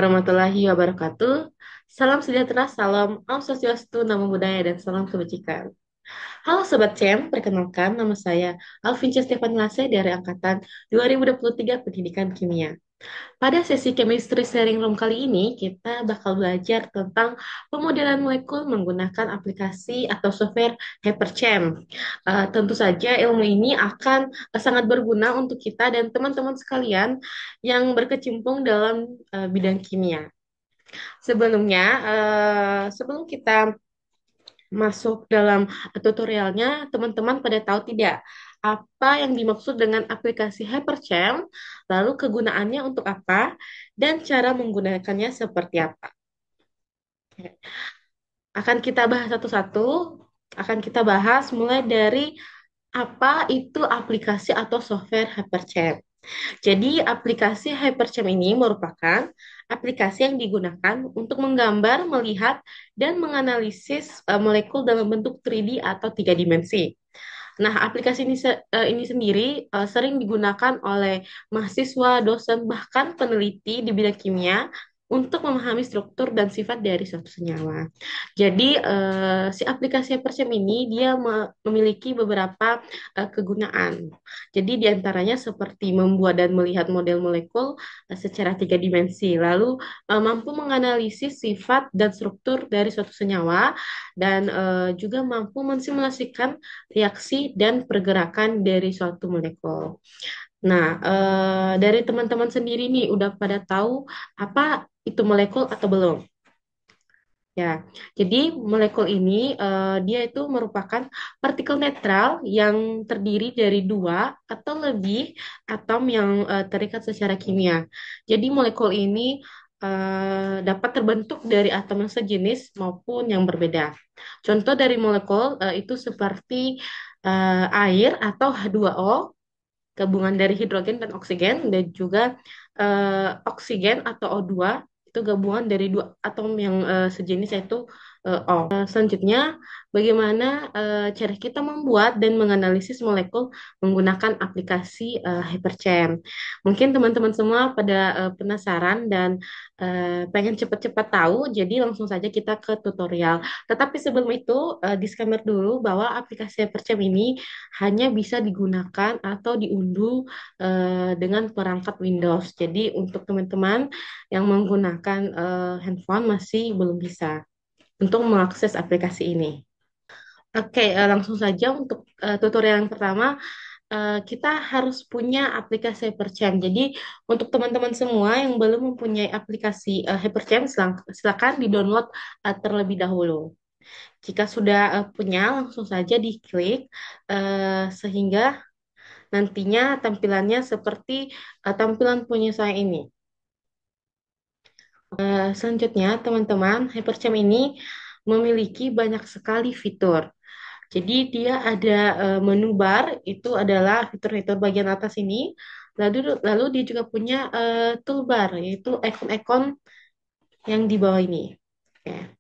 warahmatullahi wabarakatuh. Salam sejahtera, salam Om Swastiastu, Namo Buddhaya, dan salam kebajikan. Halo Sobat CEM, perkenalkan nama saya Alvincia Stefanilase dari Angkatan 2023 Pendidikan Kimia. Pada sesi chemistry sharing room kali ini, kita bakal belajar tentang pemodelan molekul menggunakan aplikasi atau software HyperChem. Tentu saja ilmu ini akan sangat berguna untuk kita dan teman-teman sekalian yang berkecimpung dalam bidang kimia. Sebelumnya, sebelum kita masuk dalam tutorialnya, teman-teman pada tahu tidak apa yang dimaksud dengan aplikasi HyperChem, lalu kegunaannya untuk apa, dan cara menggunakannya seperti apa. Oke. Akan kita bahas satu-satu, akan kita bahas mulai dari apa itu aplikasi atau software HyperChem. Jadi, aplikasi HyperChem ini merupakan aplikasi yang digunakan untuk menggambar, melihat, dan menganalisis molekul dalam bentuk 3D atau tiga dimensi. Nah, aplikasi ini sendiri sering digunakan oleh mahasiswa, dosen, bahkan peneliti di bidang kimia untuk memahami struktur dan sifat dari suatu senyawa. Jadi, si aplikasi Percem ini dia memiliki beberapa kegunaan. Jadi, diantaranya seperti membuat dan melihat model molekul secara tiga dimensi, lalu mampu menganalisis sifat dan struktur dari suatu senyawa, dan juga mampu mensimulasikan reaksi dan pergerakan dari suatu molekul. Nah, dari teman-teman sendiri nih, udah pada tahu apa itu molekul atau belum? Ya, jadi molekul ini dia itu merupakan partikel netral yang terdiri dari dua atau lebih atom yang terikat secara kimia. Jadi molekul ini dapat terbentuk dari atom yang sejenis maupun yang berbeda. Contoh dari molekul itu seperti air atau H2O, gabungan dari hidrogen dan oksigen, dan juga oksigen atau O2 itu gabungan dari dua atom yang sejenis, yaitu O. Selanjutnya, bagaimana cara kita membuat dan menganalisis molekul menggunakan aplikasi HyperChem. Mungkin teman-teman semua pada penasaran dan pengen cepat-cepat tahu, jadi langsung saja kita ke tutorial. Tetapi sebelum itu, disclaimer dulu bahwa aplikasi HyperChem ini hanya bisa digunakan atau diunduh dengan perangkat Windows. Jadi untuk teman-teman yang menggunakan handphone masih belum bisa untuk mengakses aplikasi ini. Oke, langsung saja untuk tutorial yang pertama, kita harus punya aplikasi HyperChem. Jadi untuk teman-teman semua yang belum mempunyai aplikasi HyperChem, silakan di-download terlebih dahulu. Jika sudah punya, langsung saja diklik sehingga nantinya tampilannya seperti tampilan punya saya ini. Selanjutnya, teman-teman, HyperCam ini memiliki banyak sekali fitur. Jadi dia ada menu bar, itu adalah fitur-fitur bagian atas ini. Lalu dia juga punya toolbar, yaitu ikon-ikon yang di bawah ini. Oke.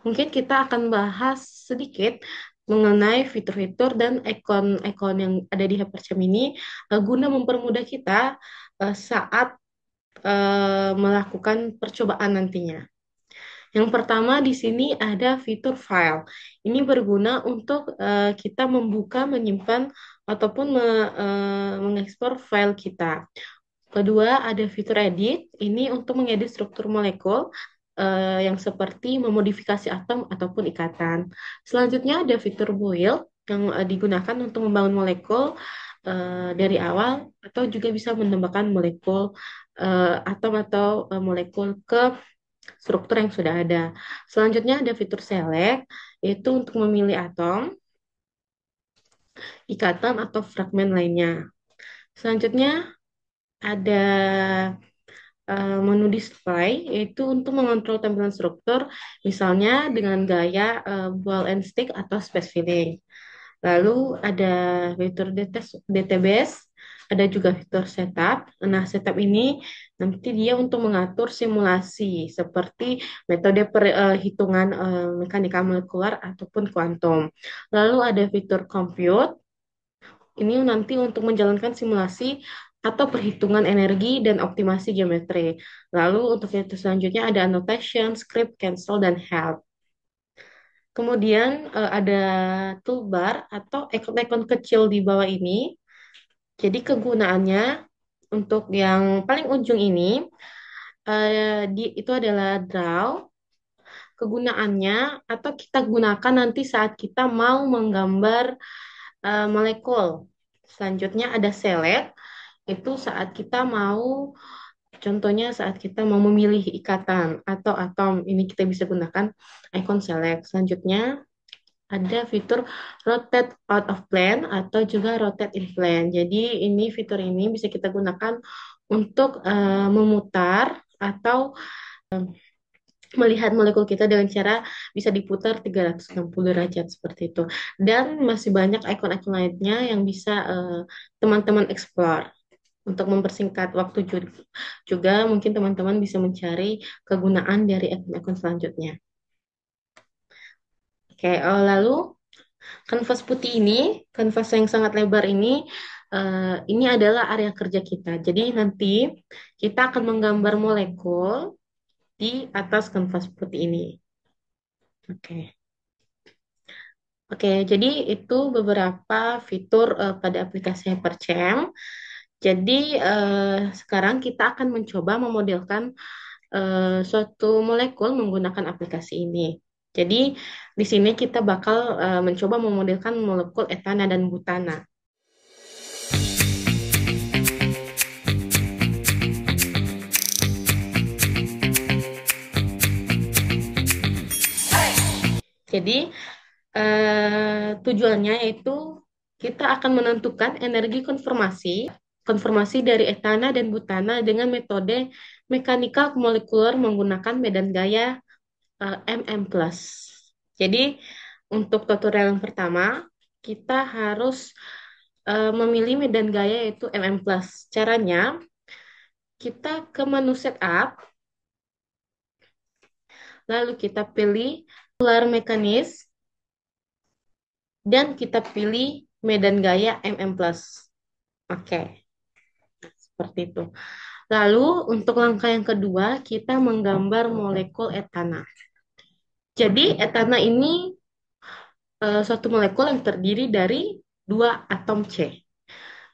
Mungkin kita akan bahas sedikit mengenai fitur-fitur dan ikon-ikon yang ada di HyperCam ini guna mempermudah kita saat melakukan percobaan nantinya. Yang pertama di sini ada fitur file. Ini berguna untuk kita membuka, menyimpan, ataupun mengekspor file kita. Kedua, ada fitur edit. Ini untuk mengedit struktur molekul yang seperti memodifikasi atom ataupun ikatan. Selanjutnya ada fitur build yang digunakan untuk membangun molekul dari awal, atau juga bisa menambahkan molekul atom atau molekul ke struktur yang sudah ada. Selanjutnya ada fitur select, yaitu untuk memilih atom, ikatan, atau fragmen lainnya. Selanjutnya ada menu display, yaitu untuk mengontrol tampilan struktur, misalnya dengan gaya ball and stick atau space filling. Lalu ada fitur database, ada juga fitur setup. Nah, setup ini nanti dia untuk mengatur simulasi seperti metode perhitungan mekanika molekuler ataupun kuantum. Lalu ada fitur compute. Ini nanti untuk menjalankan simulasi atau perhitungan energi dan optimasi geometri. Lalu untuk fitur selanjutnya ada annotation, script, cancel, dan help. Kemudian ada toolbar atau ikon-ikon kecil di bawah ini. Jadi kegunaannya untuk yang paling ujung ini, itu adalah draw. Kegunaannya atau kita gunakan nanti saat kita mau menggambar molekul. Selanjutnya ada select, itu saat kita mau, contohnya saat kita mau memilih ikatan atau atom, ini kita bisa gunakan icon select. Selanjutnya ada fitur rotate out of plane atau juga rotate in plane. Jadi ini fitur ini bisa kita gunakan untuk memutar atau melihat molekul kita dengan cara bisa diputar 360 derajat seperti itu. Dan masih banyak icon-icon lainnya yang bisa teman-teman explore. Untuk mempersingkat waktu juga mungkin teman-teman bisa mencari kegunaan dari icon-icon selanjutnya. Oke, lalu kanvas putih ini, kanvas yang sangat lebar ini adalah area kerja kita. Jadi nanti kita akan menggambar molekul di atas kanvas putih ini. Oke. Oke, jadi itu beberapa fitur pada aplikasi HyperCam. Jadi sekarang kita akan mencoba memodelkan suatu molekul menggunakan aplikasi ini. Jadi di sini kita bakal mencoba memodelkan molekul etana dan butana. Jadi tujuannya yaitu kita akan menentukan energi konformasi dari etana dan butana dengan metode mekanikal molekuler menggunakan medan gaya MM+. Jadi untuk tutorial yang pertama kita harus memilih medan gaya yaitu MM+. Caranya kita ke menu setup, lalu kita pilih polar mekanis dan kita pilih medan gaya MM+. Oke, seperti itu. Lalu untuk langkah yang kedua, kita menggambar molekul etana. Jadi etana ini suatu molekul yang terdiri dari dua atom C.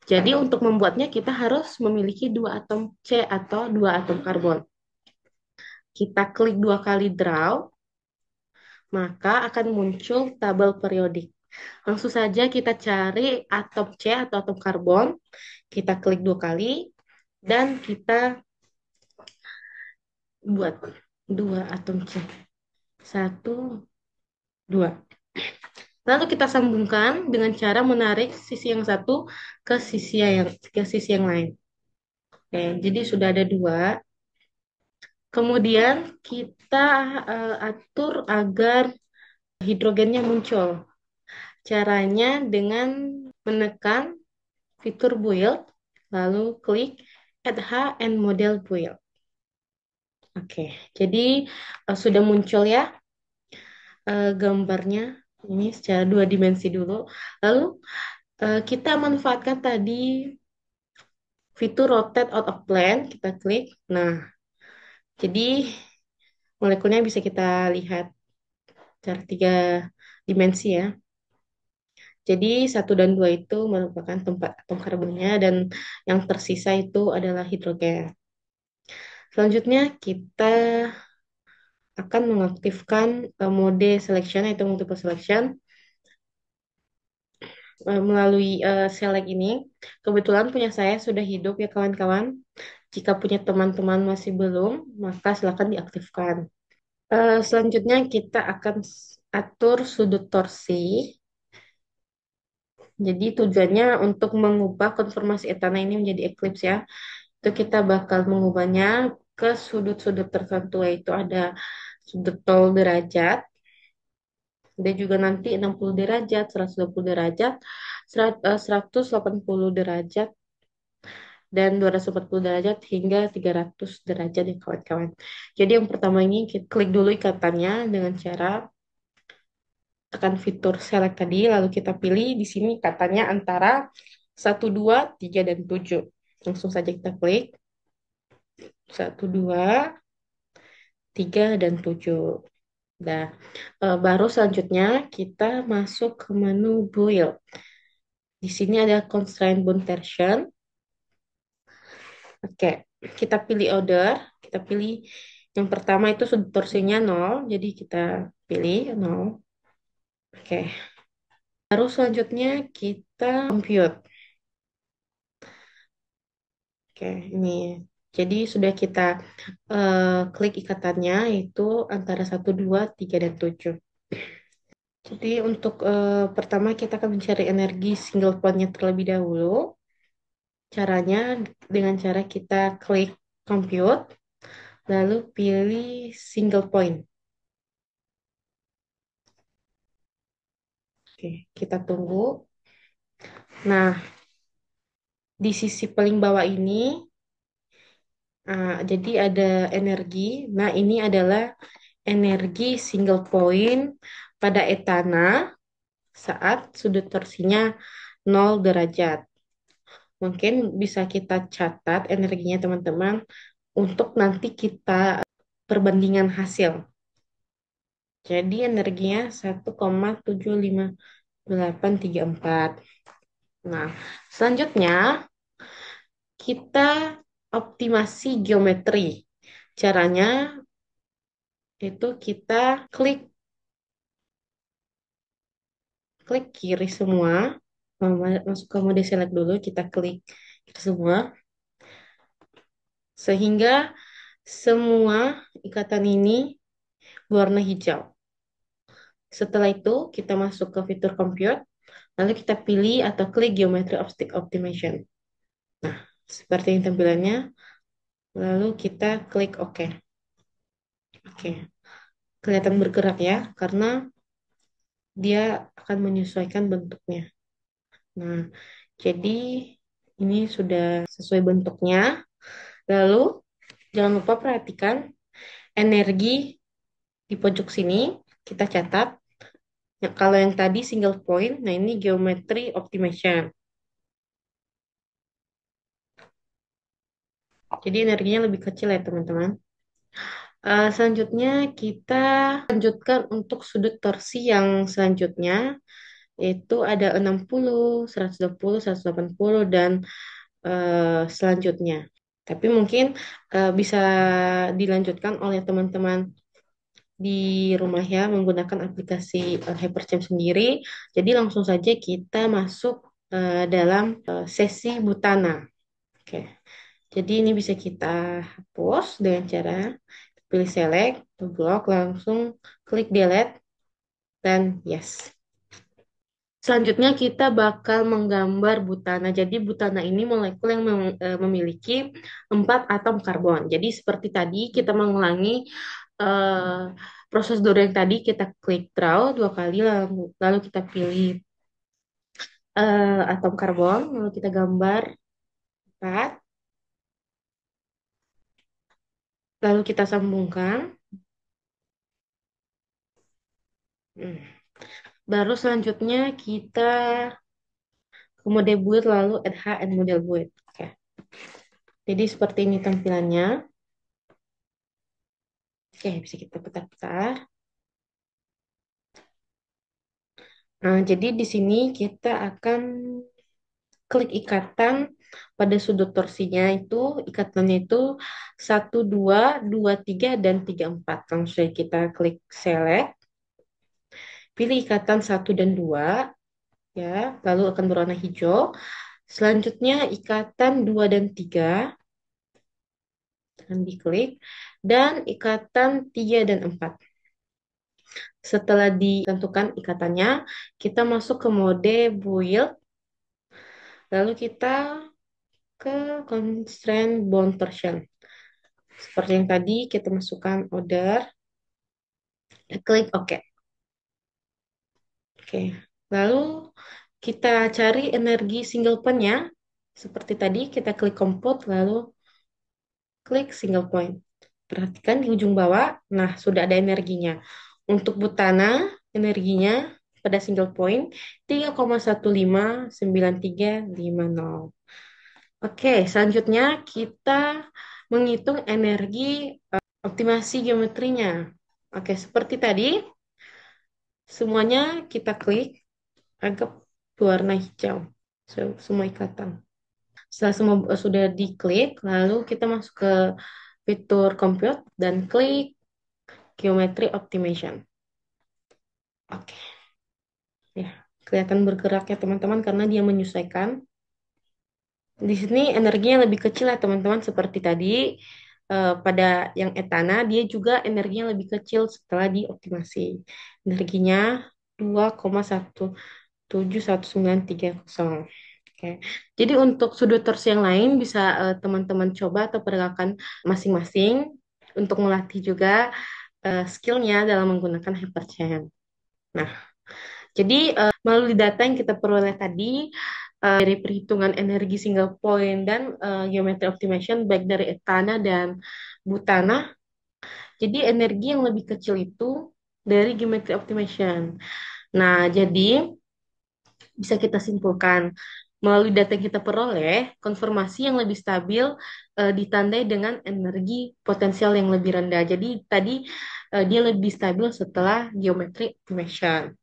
Jadi untuk membuatnya kita harus memiliki dua atom C atau dua atom karbon. Kita klik dua kali draw, maka akan muncul tabel periodik. Langsung saja kita cari atom C atau atom karbon, kita klik dua kali, dan kita buat dua atom C. Satu, dua. Lalu kita sambungkan dengan cara menarik sisi yang satu ke sisi yang lain. Oke, jadi sudah ada dua. Kemudian kita atur agar hidrogennya muncul. Caranya dengan menekan fitur build, lalu klik add H and model build. Oke, jadi sudah muncul ya gambarnya. Ini secara dua dimensi dulu. Lalu kita manfaatkan tadi fitur rotate out of plane, kita klik. Nah, jadi molekulnya bisa kita lihat secara tiga dimensi ya. Jadi satu dan dua itu merupakan tempat atom karbonnya dan yang tersisa itu adalah hidrogen. Selanjutnya kita akan mengaktifkan mode selection yaitu multiple selection melalui select ini. Kebetulan punya saya sudah hidup ya kawan-kawan. Jika punya teman-teman masih belum, maka silakan diaktifkan. Selanjutnya kita akan atur sudut torsi. Jadi tujuannya untuk mengubah konformasi etana ini menjadi eklips ya. Itu kita bakal mengubahnya ke sudut-sudut tertentu, yaitu ada sudut 0 derajat, ada juga nanti 60 derajat, 120 derajat, 180 derajat, dan 240 derajat hingga 300 derajat ya kawan-kawan. Jadi yang pertama ini kita klik dulu ikatannya dengan cara tekan fitur select tadi, lalu kita pilih di sini ikatannya antara 1, 2, 3, dan 7. Langsung saja kita klik. Satu, dua, tiga, dan tujuh. Nah, baru selanjutnya kita masuk ke menu build. Di sini ada constraint bound version. Oke, kita pilih order. Kita pilih yang pertama itu sudut torsinya nol. Jadi kita pilih nol. Oke, baru selanjutnya kita compute. Oke, ini. Jadi sudah kita klik ikatannya itu antara satu, 2, 3, dan 7. Jadi untuk pertama kita akan mencari energi single point-nya terlebih dahulu. Caranya dengan cara kita klik compute, lalu pilih single point. Oke, kita tunggu. Nah, di sisi paling bawah ini, jadi ada energi. Nah, ini adalah energi single point pada etana saat sudut torsinya 0 derajat. Mungkin bisa kita catat energinya teman-teman untuk nanti kita perbandingan hasil. Jadi energinya 1,75834. Nah, selanjutnya kita optimasi geometri. Caranya itu kita klik klik kiri semua. Masuk ke mode select dulu, kita klik kiri semua sehingga semua ikatan ini berwarna hijau. Setelah itu kita masuk ke fitur compute, lalu kita pilih atau klik geometry optic optimization. Nah, seperti yang tampilannya, lalu kita klik OK. Oke, kelihatan bergerak ya, karena dia akan menyesuaikan bentuknya. Nah, jadi ini sudah sesuai bentuknya. Lalu, jangan lupa perhatikan energi di pojok sini, kita catat. Ya, kalau yang tadi single point, nah ini geometry optimization. Jadi energinya lebih kecil ya teman-teman. Selanjutnya kita lanjutkan untuk sudut torsi yang selanjutnya, yaitu ada 60, 120, 180, dan selanjutnya. Tapi mungkin bisa dilanjutkan oleh teman-teman di rumah ya menggunakan aplikasi Hyperchamp sendiri. Jadi langsung saja kita masuk dalam sesi Butana. Oke. Jadi ini bisa kita hapus dengan cara pilih select, blok, langsung klik delete, dan yes. Selanjutnya kita bakal menggambar butana. Jadi butana ini molekul yang memiliki 4 atom karbon. Jadi seperti tadi kita mengulangi eh, prosedur yang tadi, kita klik draw 2 kali, lalu kita pilih atom karbon, lalu kita gambar 4, lalu kita sambungkan. Hmm. Baru selanjutnya kita ke mode build, lalu add H and model build. Oke. Jadi seperti ini tampilannya. Oke, bisa kita putar-putar. Nah, jadi di sini kita akan klik ikatan pada sudut torsinya itu, ikatannya itu 1, 2, 2, 3, dan 3, 4. Langsung saja kita klik select, pilih ikatan 1 dan 2, ya, lalu akan berwarna hijau. Selanjutnya ikatan 2 dan 3 akan diklik, dan ikatan 3 dan 4. Setelah ditentukan ikatannya, kita masuk ke mode build, lalu kita ke constraint bound version. Seperti yang tadi, kita masukkan order, klik OK. Oke. Lalu kita cari energi single point-nya. Seperti tadi, kita klik compute, lalu klik single point. Perhatikan di ujung bawah, nah sudah ada energinya. Untuk butana, energinya pada single point 3,159350. Oke, selanjutnya kita menghitung energi optimasi geometrinya. Oke, seperti tadi, semuanya kita klik, anggap berwarna hijau, semua ikatan. Setelah semua sudah diklik, lalu kita masuk ke fitur compute dan klik geometry optimization. Oke, ya, kelihatan bergerak ya teman-teman karena dia menyesuaikan. Di sini energinya lebih kecil ya teman-teman seperti tadi. Pada yang etana dia juga energinya lebih kecil setelah dioptimasi. Energinya 2,17193 Oke. Jadi untuk sudut torsi yang lain bisa teman-teman coba atau peragakan masing-masing untuk melatih juga skillnya dalam menggunakan Hyperchamp. Nah, jadi melalui data yang kita peroleh tadi dari perhitungan energi single point dan geometry optimization baik dari etana dan butana, jadi energi yang lebih kecil itu dari geometry optimization. Nah, jadi bisa kita simpulkan melalui data yang kita peroleh, konformasi yang lebih stabil ditandai dengan energi potensial yang lebih rendah. Jadi tadi dia lebih stabil setelah geometry optimization.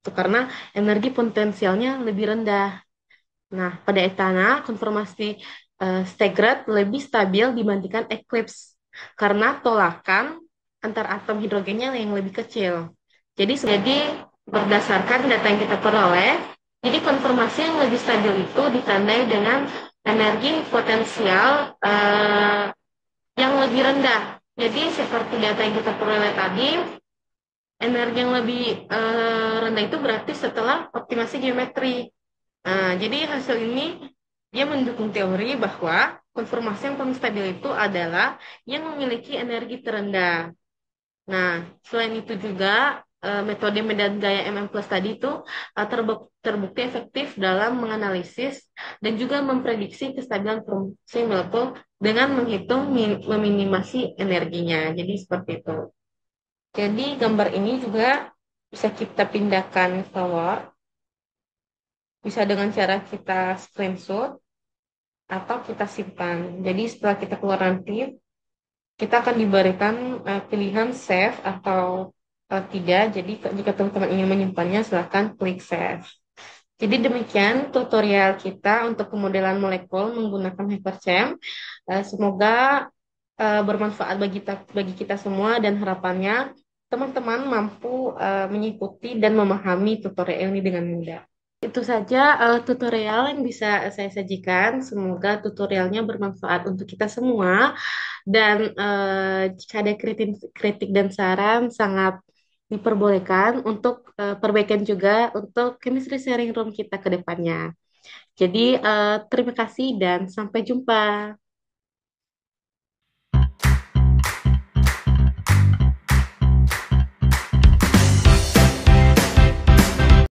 Itu karena energi potensialnya lebih rendah. Nah, pada etana, konformasi staggered lebih stabil dibandingkan eclipse karena tolakan antar atom hidrogennya yang lebih kecil. Jadi berdasarkan data yang kita peroleh, jadi konformasi yang lebih stabil itu ditandai dengan energi potensial yang lebih rendah. Jadi seperti data yang kita peroleh tadi, energi yang lebih rendah itu berarti setelah optimasi geometri. Nah, jadi hasil ini dia mendukung teori bahwa konformasi yang paling stabil itu adalah yang memiliki energi terendah. Nah, selain itu juga metode medan gaya MM+ tadi itu terbukti efektif dalam menganalisis dan juga memprediksi kestabilan fungsi molekul dengan menghitung meminimasi energinya. Jadi seperti itu. Jadi gambar ini juga bisa kita pindahkan ke Word, bisa dengan cara kita screenshot atau kita simpan. Jadi setelah kita keluar nanti, kita akan diberikan pilihan save atau tidak. Jadi jika teman-teman ingin menyimpannya, silahkan klik save. Jadi demikian tutorial kita untuk pemodelan molekul menggunakan Hyperchamp. Semoga bermanfaat bagi kita semua dan harapannya teman-teman mampu mengikuti dan memahami tutorial ini dengan mudah. Itu saja tutorial yang bisa saya sajikan. Semoga tutorialnya bermanfaat untuk kita semua. Dan jika ada kritik dan saran, sangat diperbolehkan untuk perbaikan juga untuk chemistry sharing room kita ke depannya. Jadi, terima kasih dan sampai jumpa.